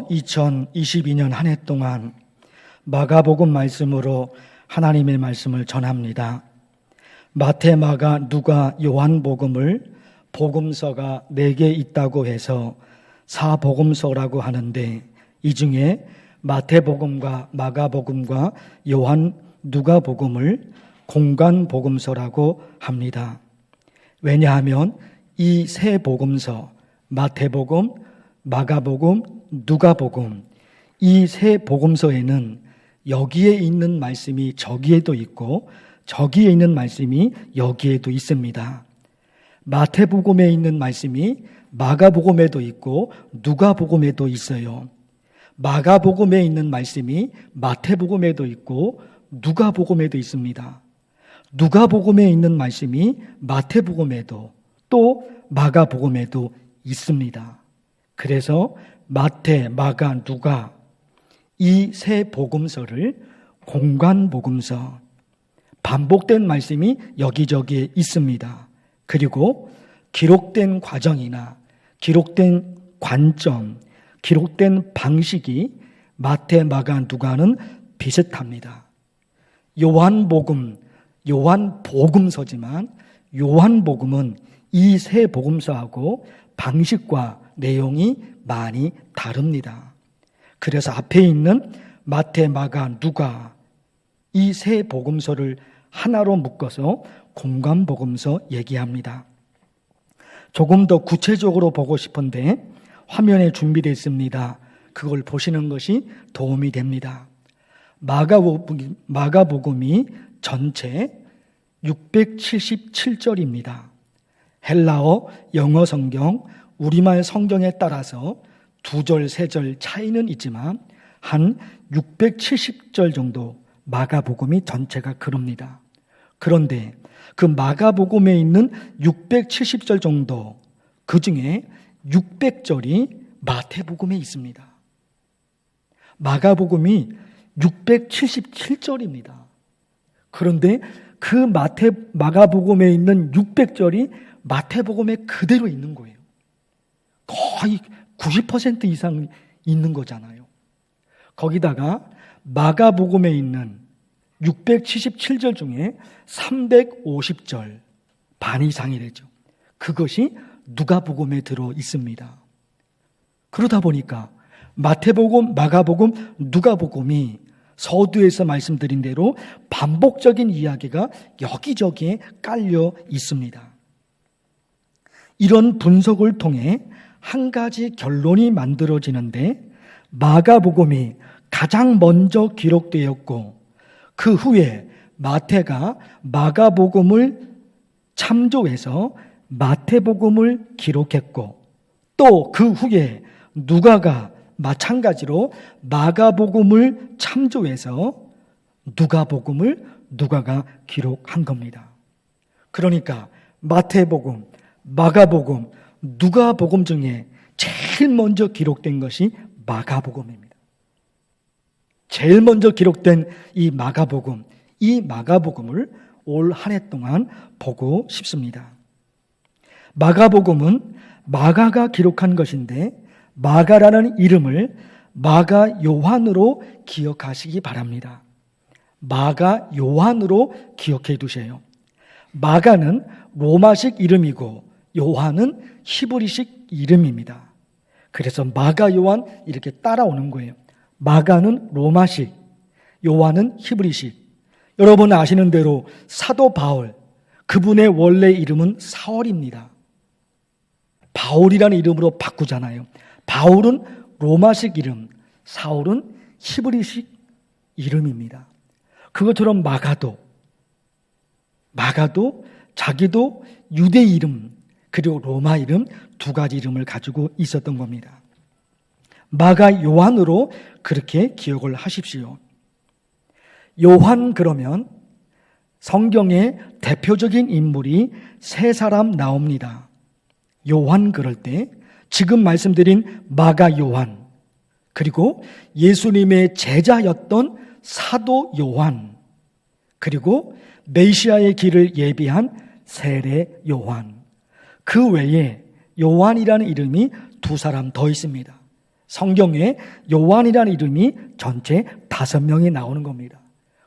2022년 한 해 동안 마가복음 말씀으로 하나님의 말씀을 전합니다. 마태, 마가, 누가, 요한복음을 복음서가 4개 있다고 해서 사복음서라고 하는데, 이 중에 마태복음과 마가복음과 요한, 누가복음을 공관복음서라고 합니다. 왜냐하면 이 세 복음서, 마태복음, 마가복음, 누가복음, 이 세 복음서에는 여기에 있는 말씀이 저기에도 있고 저기에 있는 말씀이 여기에도 있습니다. 마태복음에 있는 말씀이 마가복음에도 있고 누가복음에도 있어요. 마가복음에 있는 말씀이 마태복음에도 있고 누가복음에도 있습니다. 누가복음에 있는 말씀이 마태복음에도 또 마가복음에도 있습니다. 그래서 마태, 마가, 누가, 이 세 복음서를 공관복음서, 반복된 말씀이 여기저기에 있습니다. 그리고 기록된 과정이나 기록된 관점, 기록된 방식이 마태, 마가, 누가는 비슷합니다. 요한복음, 요한복음서지만 요한복음은 이 세 복음서하고 방식과 내용이 많이 다릅니다. 그래서 앞에 있는 마태, 마가, 누가, 이 세 복음서를 하나로 묶어서 공관복음서 얘기합니다. 조금 더 구체적으로 보고 싶은데 화면에 준비되어 있습니다. 그걸 보시는 것이 도움이 됩니다. 마가복음이 전체 677절입니다. 헬라어, 영어 성경, 우리말 성경에 따라서 2절, 3절 차이는 있지만 한 670절 정도 마가복음이 전체가 그럽니다. 그런데 그 마가복음에 있는 670절 정도, 그 중에 600절이 마태복음에 있습니다. 마가복음이 677절입니다. 그런데 그 마가복음에 있는 600절이 마태복음에 그대로 있는 거예요. 거의 90% 이상 있는 거잖아요. 거기다가 마가복음에 있는 677절 중에 350절, 반 이상이 되죠. 그것이 누가복음에 들어 있습니다. 그러다 보니까 마태복음, 마가복음, 누가복음이 서두에서 말씀드린 대로 반복적인 이야기가 여기저기에 깔려 있습니다. 이런 분석을 통해 한 가지 결론이 만들어지는데, 마가복음이 가장 먼저 기록되었고 그 후에 마태가 마가복음을 참조해서 마태복음을 기록했고, 또 그 후에 누가가 마찬가지로 마가복음을 참조해서 누가가 기록한 겁니다. 그러니까 마태복음, 마가복음, 누가복음 중에 제일 먼저 기록된 것이 마가복음입니다. 제일 먼저 기록된 이 마가복음을 올 한 해 동안 보고 싶습니다. 마가복음은 마가가 기록한 것인데, 마가라는 이름을 마가 요한으로 기억하시기 바랍니다. 마가 요한으로 기억해 두세요. 마가는 로마식 이름이고 요한은 히브리식 이름입니다. 그래서 마가 요한 이렇게 따라오는 거예요. 마가는 로마식, 요한은 히브리식. 여러분 아시는 대로 사도 바울, 그분의 원래 이름은 사울입니다. 바울이라는 이름으로 바꾸잖아요. 바울은 로마식 이름, 사울은 히브리식 이름입니다. 그것처럼 마가도 자기도 유대 이름 그리고 로마 이름 두 가지 이름을 가지고 있었던 겁니다. 마가 요한으로 그렇게 기억을 하십시오. 요한, 그러면 성경의 대표적인 인물이 세 사람 나옵니다. 요한 그럴 때 지금 말씀드린 마가 요한, 그리고 예수님의 제자였던 사도 요한, 그리고 메시아의 길을 예비한 세례 요한. 그 외에 요한이라는 이름이 두 사람 더 있습니다. 성경에 요한이라는 이름이 전체 5명이 나오는 겁니다.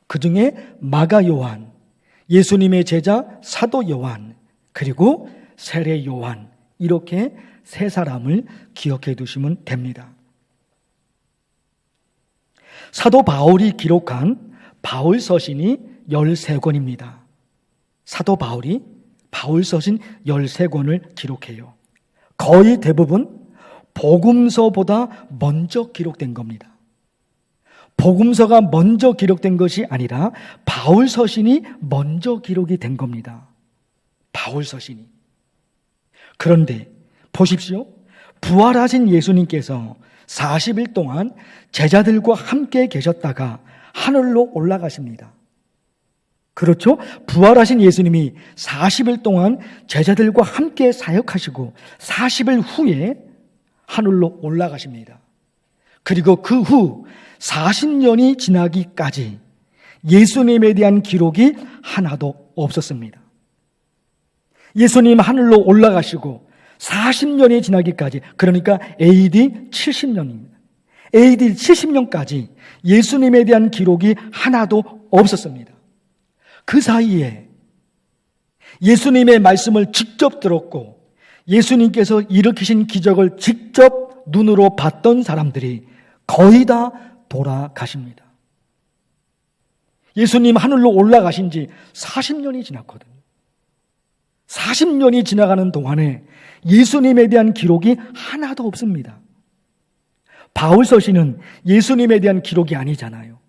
그 중에 마가 요한, 예수님의 제자 사도 요한, 그리고 세례 요한, 이렇게 3사람을 기억해 두시면 됩니다. 사도 바울이 기록한 바울 서신이 13권입니다. 사도 바울이 바울 서신 13권을 기록해요. 거의 대부분 복음서보다 먼저 기록된 겁니다. 복음서가 먼저 기록된 것이 아니라 바울 서신이 먼저 기록이 된 겁니다. 바울 서신이. 그런데 보십시오. 부활하신 예수님께서 40일 동안 제자들과 함께 계셨다가 하늘로 올라가십니다. 그렇죠? 부활하신 예수님이 40일 동안 제자들과 함께 사역하시고 40일 후에 하늘로 올라가십니다. 그리고 그 후 40년이 지나기까지 예수님에 대한 기록이 하나도 없었습니다. 예수님 하늘로 올라가시고 40년이 지나기까지, 그러니까 AD 70년입니다. AD 70년까지 예수님에 대한 기록이 하나도 없었습니다. 그 사이에 예수님의 말씀을 직접 들었고 예수님께서 일으키신 기적을 직접 눈으로 봤던 사람들이 거의 다 돌아가십니다. 예수님 하늘로 올라가신 지 40년이 지났거든요. 40년이 지나가는 동안에 예수님에 대한 기록이 하나도 없습니다. 바울 서신은 예수님에 대한 기록이 아니잖아요.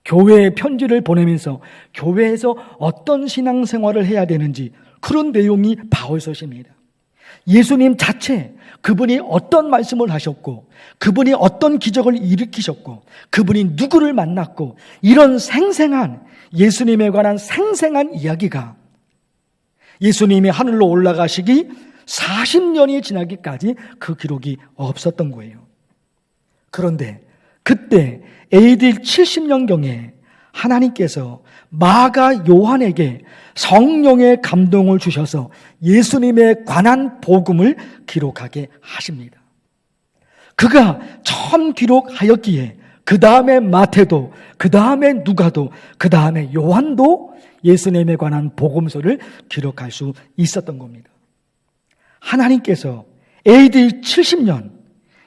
교회에 편지를 보내면서 교회에서 어떤 신앙생활을 해야 되는지 그런 내용이 바울 서신입니다. 예수님 자체, 그분이 어떤 말씀을 하셨고 그분이 어떤 기적을 일으키셨고 그분이 누구를 만났고 이런 생생한 예수님에 관한 생생한 이야기가 예수님이 하늘로 올라가시기 40년이 지나기까지 그 기록이 없었던 거예요. 그런데 그때 AD 70년경에 하나님께서 마가 요한에게 성령의 감동을 주셔서 예수님에 관한 복음을 기록하게 하십니다. 그가 처음 기록하였기에 그 다음에 마태도, 그 다음에 누가도, 그 다음에 요한도 예수님에 관한 복음서를 기록할 수 있었던 겁니다. 하나님께서 AD 70년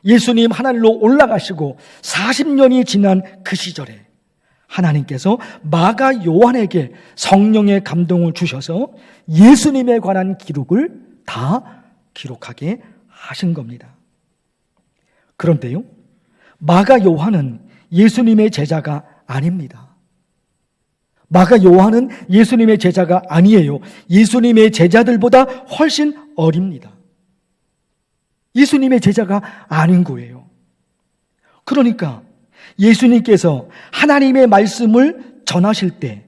예수님 하늘로 올라가시고 40년이 지난 그 시절에 하나님께서 마가 요한에게 성령의 감동을 주셔서 예수님에 관한 기록을 다 기록하게 하신 겁니다. 그런데요, 마가 요한은 예수님의 제자가 아닙니다. 마가 요한은 예수님의 제자가 아니에요. 예수님의 제자들보다 훨씬 어립니다. 예수님의 제자가 아닌 거예요. 그러니까 예수님께서 하나님의 말씀을 전하실 때,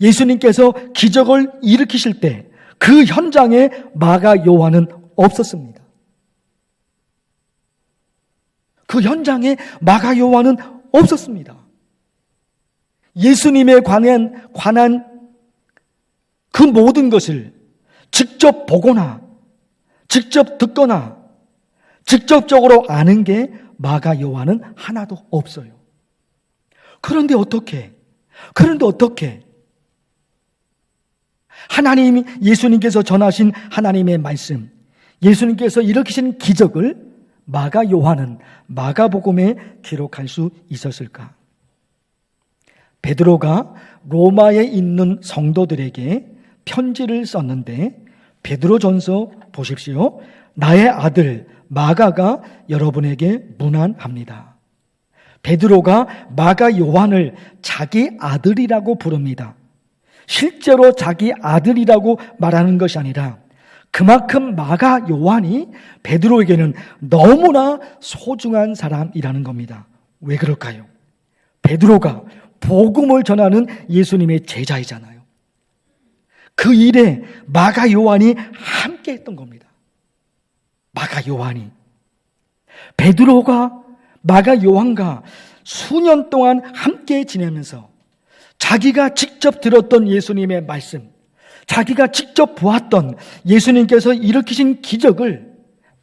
예수님께서 기적을 일으키실 때 그 현장에 마가 요한은 없었습니다. 그 현장에 마가 요한은 없었습니다. 예수님에 관한 그 모든 것을 직접 보거나 직접 듣거나 직접적으로 아는 게 마가 요한은 하나도 없어요. 그런데 어떻게 하나님, 예수님께서 전하신 하나님의 말씀, 예수님께서 일으키신 기적을 마가 요한은 마가복음에 기록할 수 있었을까? 베드로가 로마에 있는 성도들에게 편지를 썼는데 베드로전서 보십시오. 나의 아들 마가가 여러분에게 문안합니다. 베드로가 마가 요한을 자기 아들이라고 부릅니다. 실제로 자기 아들이라고 말하는 것이 아니라 그만큼 마가 요한이 베드로에게는 너무나 소중한 사람이라는 겁니다. 왜 그럴까요? 베드로가 복음을 전하는 예수님의 제자이잖아요. 그 일에 마가 요한이 함께 했던 겁니다. 마가 요한이. 베드로가 마가 요한과 수년 동안 함께 지내면서 자기가 직접 들었던 예수님의 말씀, 자기가 직접 보았던 예수님께서 일으키신 기적을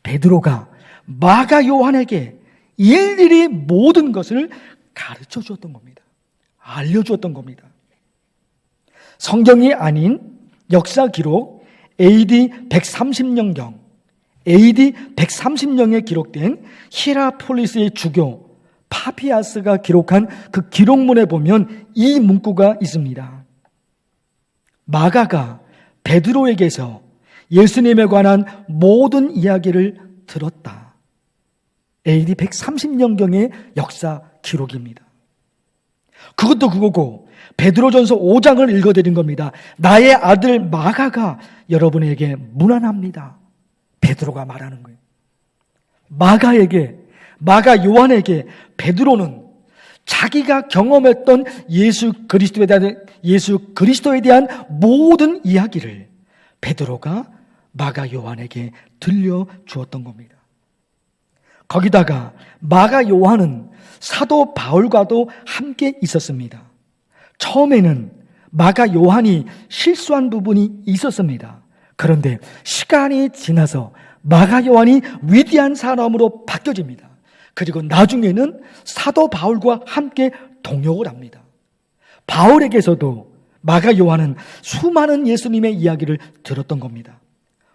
베드로가 마가 요한에게 일일이 모든 것을 가르쳐 주었던 겁니다. 알려주었던 겁니다. 성경이 아닌 역사 기록 AD 130년경, AD 130년에 기록된 히라폴리스의 주교 파피아스가 기록한 그 기록문에 보면 이 문구가 있습니다. 마가가 베드로에게서 예수님에 관한 모든 이야기를 들었다. AD 130년경의 역사 기록입니다. 그것도 그거고 베드로전서 5장을 읽어드린 겁니다. 나의 아들 마가가 여러분에게 문안합니다. 베드로가 말하는 거예요. 마가 요한에게 베드로는 자기가 경험했던 예수 그리스도에 대한 모든 이야기를 베드로가 마가 요한에게 들려주었던 겁니다. 거기다가 마가 요한은 사도 바울과도 함께 있었습니다. 처음에는 마가 요한이 실수한 부분이 있었습니다. 그런데 시간이 지나서 마가 요한이 위대한 사람으로 바뀌어집니다. 그리고 나중에는 사도 바울과 함께 동역을 합니다. 바울에게서도 마가 요한은 수많은 예수님의 이야기를 들었던 겁니다.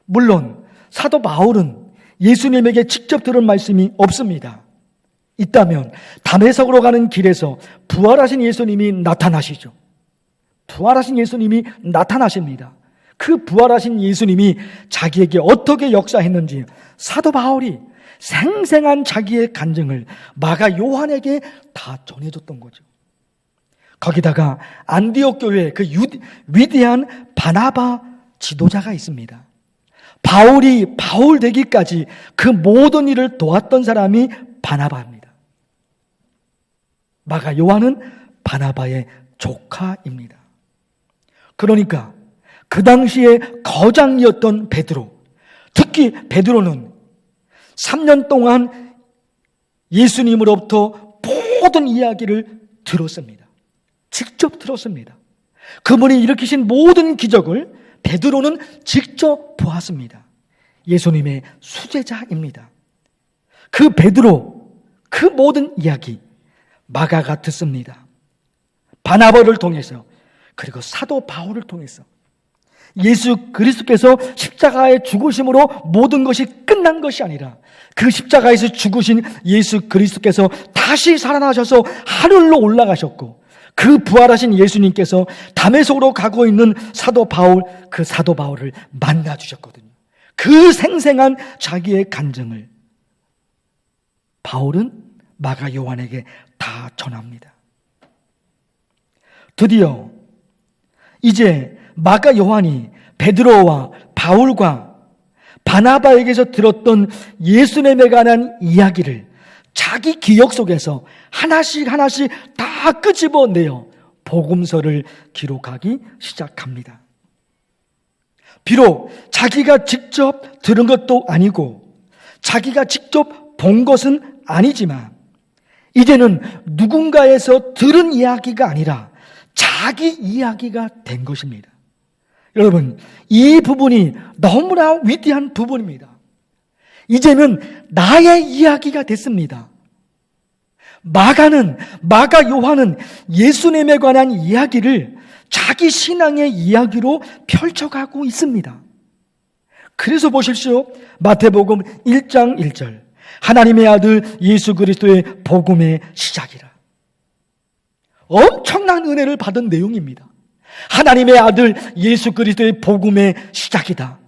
물론 사도 바울은 예수님에게 직접 들은 말씀이 없습니다. 있다면 다메섹으로 가는 길에서 부활하신 예수님이 나타나시죠. 부활하신 예수님이 나타나십니다. 그 부활하신 예수님이 자기에게 어떻게 역사했는지 사도 바울이 생생한 자기의 간증을 마가 요한에게 다 전해줬던 거죠. 거기다가 안디옥 교회에 그 위대한 바나바 지도자가 있습니다. 바울이 바울 되기까지 그 모든 일을 도왔던 사람이 바나바입니다. 마가 요한은 바나바의 조카입니다. 그러니까 그 당시에 거장이었던 베드로, 특히 베드로는 3년 동안 예수님으로부터 모든 이야기를 들었습니다. 직접 들었습니다. 그분이 일으키신 모든 기적을 베드로는 직접 보았습니다. 예수님의 수제자입니다. 그 베드로, 그 모든 이야기 마가가 듣습니다. 바나바를 통해서, 그리고 사도 바울을 통해서 예수 그리스도께서 십자가의 죽으심으로 모든 것이 끝난 것이 아니라 그 십자가에서 죽으신 예수 그리스도께서 다시 살아나셔서 하늘로 올라가셨고, 그 부활하신 예수님께서 다메섹으로 가고 있는 사도 바울, 그 사도 바울을 만나 주셨거든요. 그 생생한 자기의 간증을 바울은 마가 요한에게 다 전합니다. 드디어 이제 마가 요한이 베드로와 바울과 바나바에게서 들었던 예수님에 관한 이야기를 자기 기억 속에서 하나씩 다 끄집어내어 복음서를 기록하기 시작합니다. 비록 자기가 직접 들은 것도 아니고 자기가 직접 본 것은 아니지만 이제는 누군가에서 들은 이야기가 아니라 자기 이야기가 된 것입니다. 여러분, 이 부분이 너무나 위대한 부분입니다. 이제는 나의 이야기가 됐습니다. 마가 요한은 예수님에 관한 이야기를 자기 신앙의 이야기로 펼쳐가고 있습니다. 그래서 보십시오. 마태복음 1장 1절. 하나님의 아들 예수 그리스도의 복음의 시작이라. 엄청난 은혜를 받은 내용입니다. 하나님의 아들 예수 그리스도의 복음의 시작이다.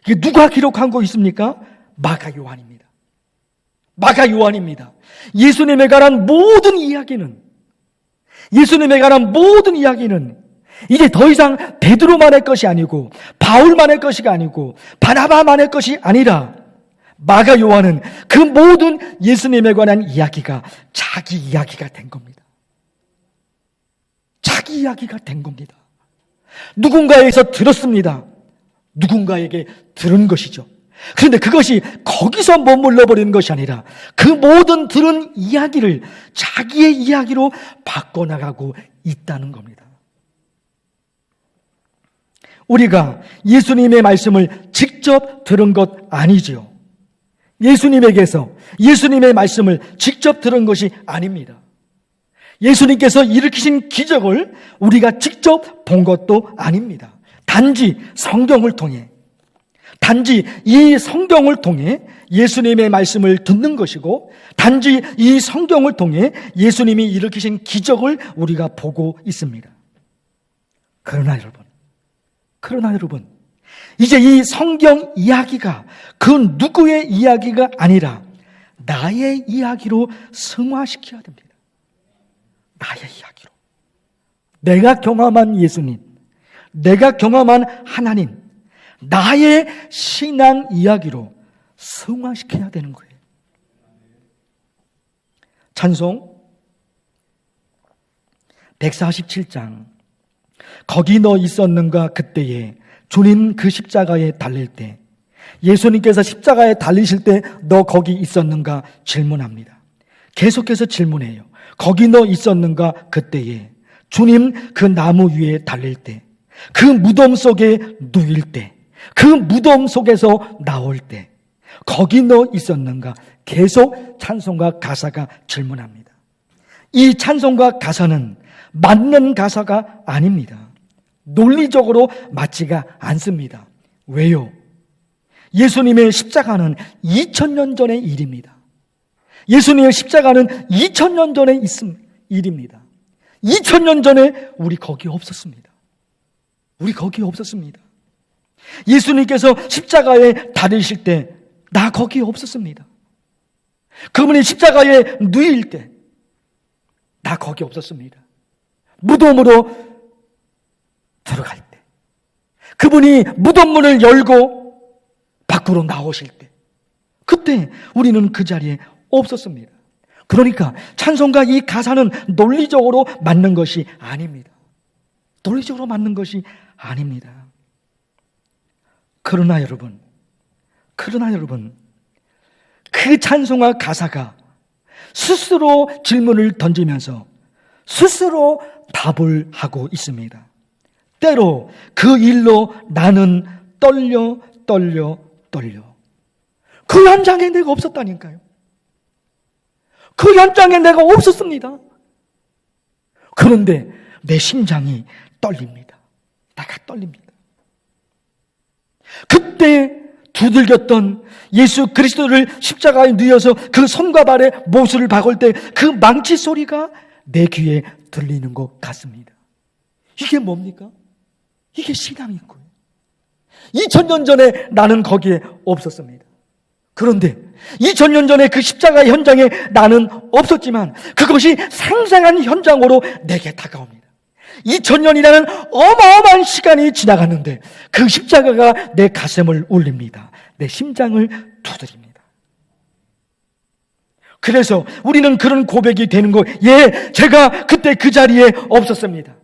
이게 누가 기록한 거 있습니까? 마가 요한입니다. 마가 요한입니다. 예수님에 관한 모든 이야기는 이제 더 이상 베드로만의 것이 아니고 바울만의 것이 아니고 바나바만의 것이 아니라 마가 요한은 그 모든 예수님에 관한 이야기가 자기 이야기가 된 겁니다. 자기 이야기가 된 겁니다. 누군가에서 들었습니다. 누군가에게 들은 것이죠. 그런데 그것이 거기서 머물러 버리는 것이 아니라 그 모든 들은 이야기를 자기의 이야기로 바꿔나가고 있다는 겁니다. 우리가 예수님의 말씀을 직접 들은 것 아니죠. 예수님에게서 예수님의 말씀을 직접 들은 것이 아닙니다. 예수님께서 일으키신 기적을 우리가 직접 본 것도 아닙니다. 단지 성경을 통해, 단지 이 성경을 통해 예수님의 말씀을 듣는 것이고, 단지 이 성경을 통해 예수님이 일으키신 기적을 우리가 보고 있습니다. 그러나 여러분, 이제 이 성경 이야기가 그 누구의 이야기가 아니라 나의 이야기로 승화시켜야 됩니다. 나의 이야기로. 내가 경험한 예수님, 내가 경험한 하나님, 나의 신앙 이야기로 승화시켜야 되는 거예요. 찬송 147장. 거기 너 있었는가 그때에, 주님 그 십자가에 달릴 때, 예수님께서 십자가에 달리실 때 너 거기 있었는가 질문합니다. 계속해서 질문해요. 거기 너 있었는가 그때에, 주님 그 나무 위에 달릴 때, 그 무덤 속에 누일 때, 그 무덤 속에서 나올 때, 거기 너 있었는가? 계속 찬송가 가사가 질문합니다. 이 찬송가 가사는 맞는 가사가 아닙니다. 논리적으로 맞지가 않습니다. 왜요? 예수님의 십자가는 2000년 전의 일입니다. 예수님의 십자가는 2000년 전에 있은 일입니다. 2000년 전에 우리 거기 없었습니다. 우리 거기 없었습니다. 예수님께서 십자가에 달리실 때 나 거기 없었습니다. 그분이 십자가에 누일 때 나 거기 없었습니다. 무덤으로 들어갈 때, 그분이 무덤 문을 열고 밖으로 나오실 때, 그때 우리는 그 자리에 없었습니다. 그러니까 찬송가 이 가사는 논리적으로 맞는 것이 아닙니다. 논리적으로 맞는 것이 아닙니다. 그러나 여러분, 그 찬송가 가사가 스스로 질문을 던지면서 스스로 답을 하고 있습니다. 때로 그 일로 나는 떨려. 그 현장에 내가 없었다니까요. 그 현장에 내가 없었습니다. 그런데 내 심장이 떨립니다. 내가 떨립니다. 그때 두들겼던 예수 그리스도를 십자가에 누여서 그 손과 발에 못을 박을 때 그 망치 소리가 내 귀에 들리는 것 같습니다. 이게 뭡니까? 이게 신앙인 거예요. 2000년 전에 나는 거기에 없었습니다. 그런데 2000년 전에 그 십자가 현장에 나는 없었지만 그것이 상상한 현장으로 내게 다가옵니다. 2000년이라는 어마어마한 시간이 지나갔는데 그 십자가가 내 가슴을 울립니다. 내 심장을 두드립니다. 그래서 우리는 그런 고백이 되는 거예요. 예, 제가 그때 그 자리에 없었습니다.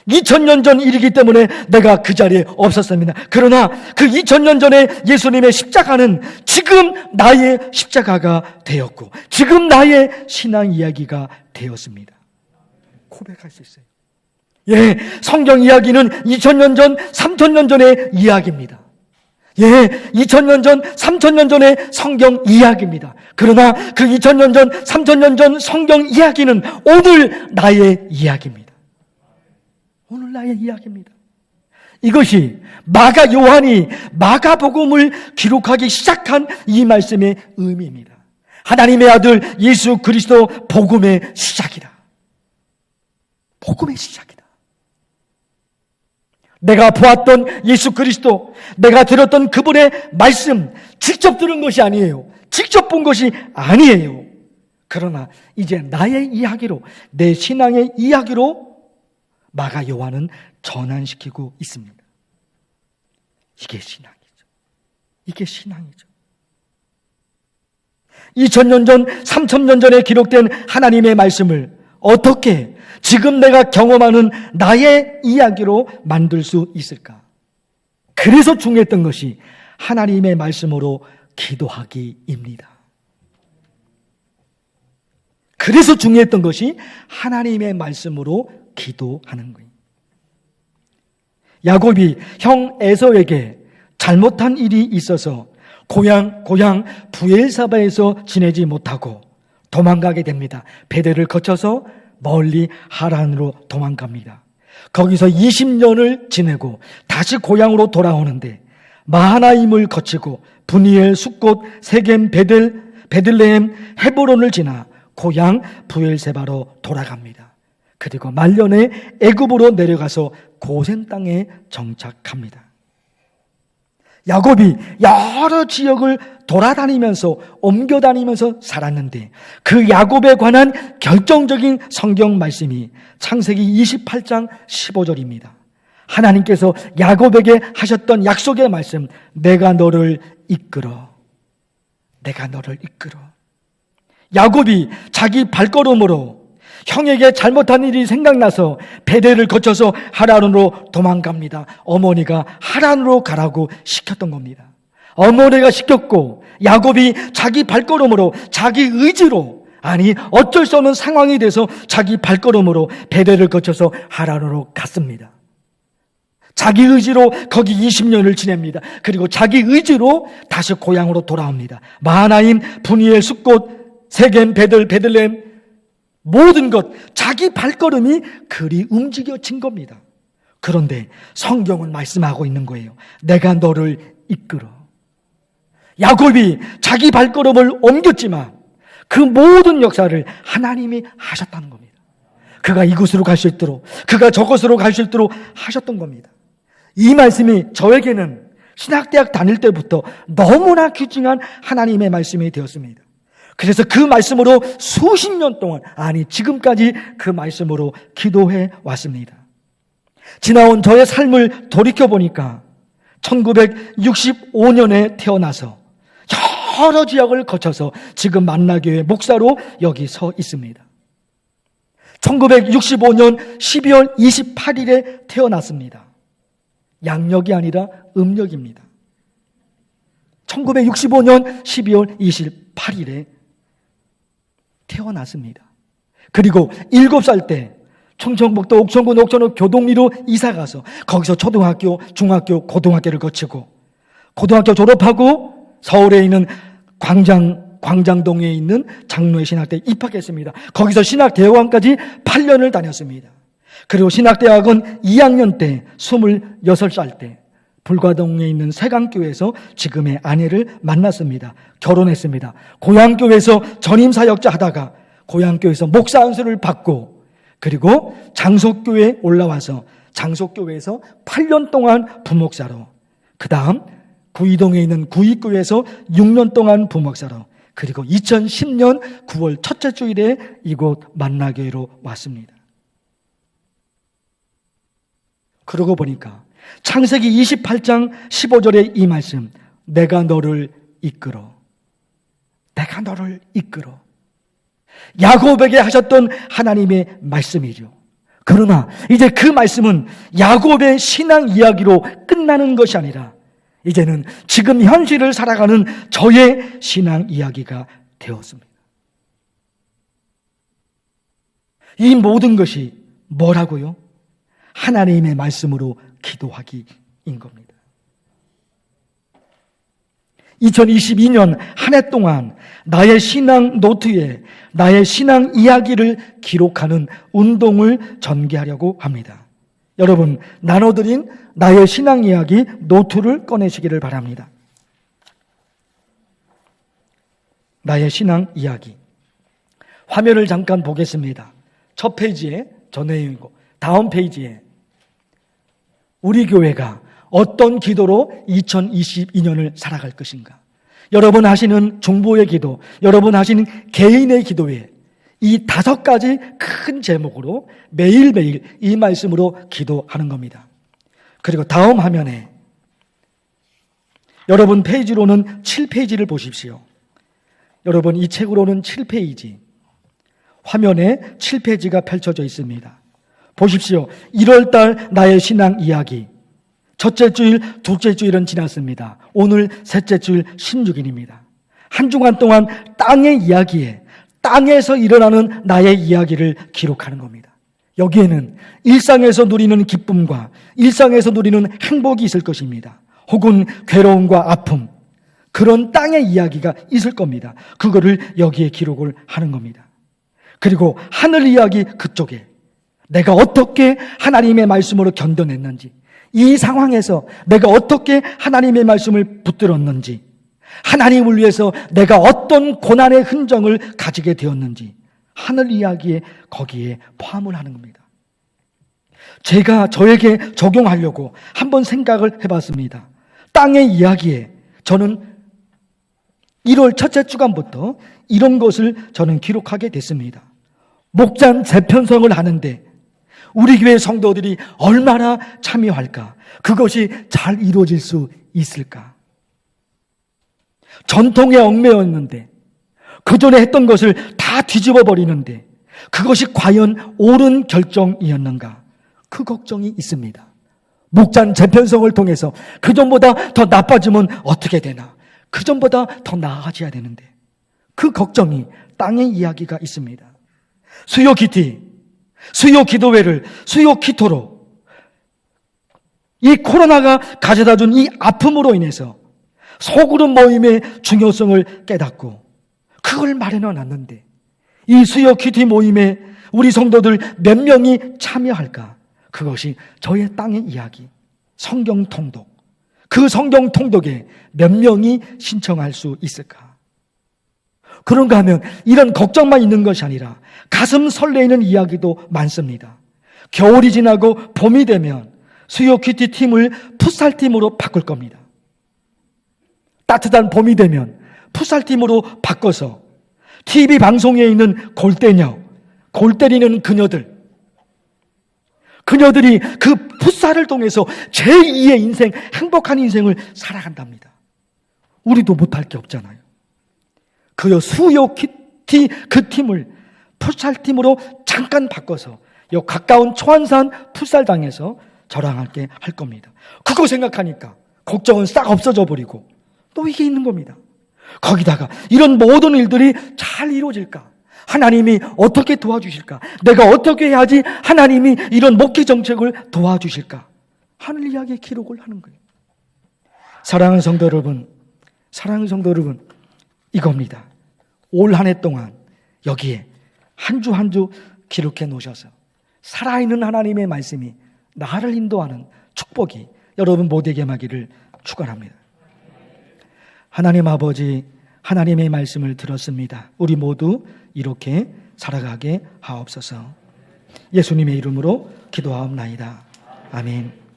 2000년 전 일이기 때문에 내가 그 자리에 없었습니다. 그러나 그 2000년 전에 예수님의 십자가는 지금 나의 십자가가 되었고 지금 나의 신앙 이야기가 되었습니다. 고백할 수 있어요. 예, 성경 이야기는 2000년 전, 3000년 전의 이야기입니다. 예, 2000년 전, 3000년 전의 성경 이야기입니다. 그러나 그 2000년 전, 3000년 전 성경 이야기는 오늘 나의 이야기입니다. 오늘 나의 이야기입니다. 이것이 요한이 마가복음을 기록하기 시작한 이 말씀의 의미입니다. 하나님의 아들 예수 그리스도 복음의 시작이다. 복음의 시작이다. 내가 보았던 예수 그리스도, 내가 들었던 그분의 말씀, 직접 들은 것이 아니에요. 직접 본 것이 아니에요. 그러나 이제 나의 이야기로, 내 신앙의 이야기로 마가 요한은 전환시키고 있습니다. 이게 신앙이죠. 이게 신앙이죠. 2000년 전, 3000년 전에 기록된 하나님의 말씀을 어떻게 지금 내가 경험하는 나의 이야기로 만들 수 있을까? 그래서 중요했던 것이 하나님의 말씀으로 기도하기입니다. 그래서 중요했던 것이 하나님의 말씀으로 기도하는 거예요. 야곱이 형 에서에게 잘못한 일이 있어서 고향 브엘사바에서 지내지 못하고 도망가게 됩니다. 베델을 거쳐서 멀리 하란으로 도망갑니다. 거기서 20년을 지내고 다시 고향으로 돌아오는데 마하나임을 거치고 브니엘, 숫곳, 세겜, 베들레헴, 헤브론을 지나 고향 브엘세바로 돌아갑니다. 그리고 말년에 애굽으로 내려가서 고센 땅에 정착합니다. 야곱이 여러 지역을 돌아다니면서 옮겨다니면서 살았는데 그 야곱에 관한 결정적인 성경 말씀이 창세기 28장 15절입니다. 하나님께서 야곱에게 하셨던 약속의 말씀, 내가 너를 이끌어. 야곱이 자기 발걸음으로 형에게 잘못한 일이 생각나서 베델을 거쳐서 하란으로 도망갑니다. 어머니가 하란으로 가라고 시켰던 겁니다. 어머니가 시켰고 야곱이 자기 발걸음으로 자기 의지로, 아니 어쩔 수 없는 상황이 돼서 자기 발걸음으로 베델을 거쳐서 하란으로 갔습니다. 자기 의지로 거기 20년을 지냅니다. 그리고 자기 의지로 다시 고향으로 돌아옵니다. 마하나임, 브니엘, 숫곳, 세겜, 베들레헴, 모든 것, 자기 발걸음이 그리 움직여진 겁니다. 그런데 성경은 말씀하고 있는 거예요. 내가 너를 이끌어. 야곱이 자기 발걸음을 옮겼지만 그 모든 역사를 하나님이 하셨다는 겁니다. 그가 이곳으로 갈 수 있도록, 그가 저곳으로 갈 수 있도록 하셨던 겁니다. 이 말씀이 저에게는 신학대학 다닐 때부터 너무나 귀중한 하나님의 말씀이 되었습니다. 그래서 그 말씀으로 수십 년 동안, 아니 지금까지 그 말씀으로 기도해 왔습니다. 지나온 저의 삶을 돌이켜보니까 1965년에 태어나서 여러 지역을 거쳐서 지금 만나교회 목사로 여기 서 있습니다. 1965년 12월 28일에 태어났습니다. 양력이 아니라 음력입니다. 1965년 12월 28일에 태어났습니다. 그리고 7살 때 충청북도 옥천군 옥천읍 교동리로 이사가서 거기서 초등학교, 중학교, 고등학교를 거치고 고등학교 졸업하고 서울에 있는 광장동에 있는 장로의 신학대에 입학했습니다. 거기서 신학대학원까지 8년을 다녔습니다. 그리고 신학대학원 2학년 때 26살 때 불과동에 있는 세강교회에서 지금의 아내를 만났습니다. 결혼했습니다. 고향교회에서 전임사역자 하다가 고향교회에서 목사 안수를 받고 그리고 장속교회에 올라와서 장속교회에서 8년 동안 부목사로, 그 다음 구이동에 있는 구이교회에서 6년 동안 부목사로, 그리고 2010년 9월 첫째 주일에 이곳 만나교회로 왔습니다. 그러고 보니까 창세기 28장 15절의 이 말씀, 내가 너를 이끌어. 야곱에게 하셨던 하나님의 말씀이죠. 그러나 이제 그 말씀은 야곱의 신앙 이야기로 끝나는 것이 아니라 이제는 지금 현실을 살아가는 저의 신앙 이야기가 되었습니다. 이 모든 것이 뭐라고요? 하나님의 말씀으로 기도하기인 겁니다. 2022년 한 해 동안 나의 신앙 노트에 나의 신앙 이야기를 기록하는 운동을 전개하려고 합니다. 여러분, 나눠드린 나의 신앙 이야기 노트를 꺼내시기를 바랍니다. 나의 신앙 이야기. 화면을 잠깐 보겠습니다. 첫 페이지에 저 내용이고 다음 페이지에 우리 교회가 어떤 기도로 2022년을 살아갈 것인가. 여러분 하시는 중보의 기도, 여러분 하시는 개인의 기도에 이 5가지 큰 제목으로 매일매일 이 말씀으로 기도하는 겁니다. 그리고 다음 화면에 여러분 페이지로는 7페이지를 보십시오. 여러분 이 책으로는 7페이지, 화면에 7페이지가 펼쳐져 있습니다. 보십시오. 1월달 나의 신앙 이야기. 첫째 주일, 둘째 주일은 지났습니다. 오늘 셋째 주일 16일입니다. 한 주간 동안 땅의 이야기에, 땅에서 일어나는 나의 이야기를 기록하는 겁니다. 여기에는 일상에서 누리는 기쁨과 일상에서 누리는 행복이 있을 것입니다. 혹은 괴로움과 아픔, 그런 땅의 이야기가 있을 겁니다. 그거를 여기에 기록을 하는 겁니다. 그리고 하늘 이야기 그쪽에 내가 어떻게 하나님의 말씀으로 견뎌냈는지, 이 상황에서 내가 어떻게 하나님의 말씀을 붙들었는지, 하나님을 위해서 내가 어떤 고난의 흔적을 가지게 되었는지, 하늘 이야기에 거기에 포함을 하는 겁니다. 제가 저에게 적용하려고 한번 생각을 해봤습니다. 땅의 이야기에 저는 1월 첫째 주간부터 이런 것을 저는 기록하게 됐습니다. 목장 재편성을 하는데 우리 교회 성도들이 얼마나 참여할까? 그것이 잘 이루어질 수 있을까? 전통에 얽매였는데 그 전에 했던 것을 다 뒤집어 버리는데 그것이 과연 옳은 결정이었는가? 그 걱정이 있습니다. 목장 재편성을 통해서 그 전보다 더 나빠지면 어떻게 되나? 그 전보다 더 나아져야 되는데 그 걱정이 땅의 이야기가 있습니다. 수요 기티, 수요 기도회를 수요 기토로 이 코로나가 가져다 준 이 아픔으로 인해서 소그룹 모임의 중요성을 깨닫고 그걸 마련해 놨는데 이 수요 기티 모임에 우리 성도들 몇 명이 참여할까? 그것이 저의 땅의 이야기, 성경 통독. 그 성경 통독에 몇 명이 신청할 수 있을까? 그런가 하면 이런 걱정만 있는 것이 아니라 가슴 설레이는 이야기도 많습니다. 겨울이 지나고 봄이 되면 수요 키티 팀을 풋살팀으로 바꿀 겁니다. 따뜻한 봄이 되면 풋살팀으로 바꿔서 TV 방송에 있는 골대녀, 골 때리는 그녀들이 그 풋살을 통해서 제2의 인생, 행복한 인생을 살아간답니다. 우리도 못할 게 없잖아요. 그 수요 키티 그 팀을 풋살팀으로 잠깐 바꿔서 요 가까운 초안산 풋살장에서 저랑하게 할 겁니다. 그거 생각하니까 걱정은 싹 없어져 버리고 또 이게 있는 겁니다. 거기다가 이런 모든 일들이 잘 이루어질까? 하나님이 어떻게 도와주실까? 내가 어떻게 해야지 하나님이 이런 목회 정책을 도와주실까? 하늘 이야기의 기록을 하는 거예요. 사랑하는 성도 여러분, 이겁니다. 올 한 해 동안 여기에 한 주 한 주 기록해 놓으셔서 살아있는 하나님의 말씀이 나를 인도하는 축복이 여러분 모두에게 임하기를 축원합니다. 하나님 아버지, 하나님의 말씀을 들었습니다. 우리 모두 이렇게 살아가게 하옵소서. 예수님의 이름으로 기도하옵나이다. 아멘.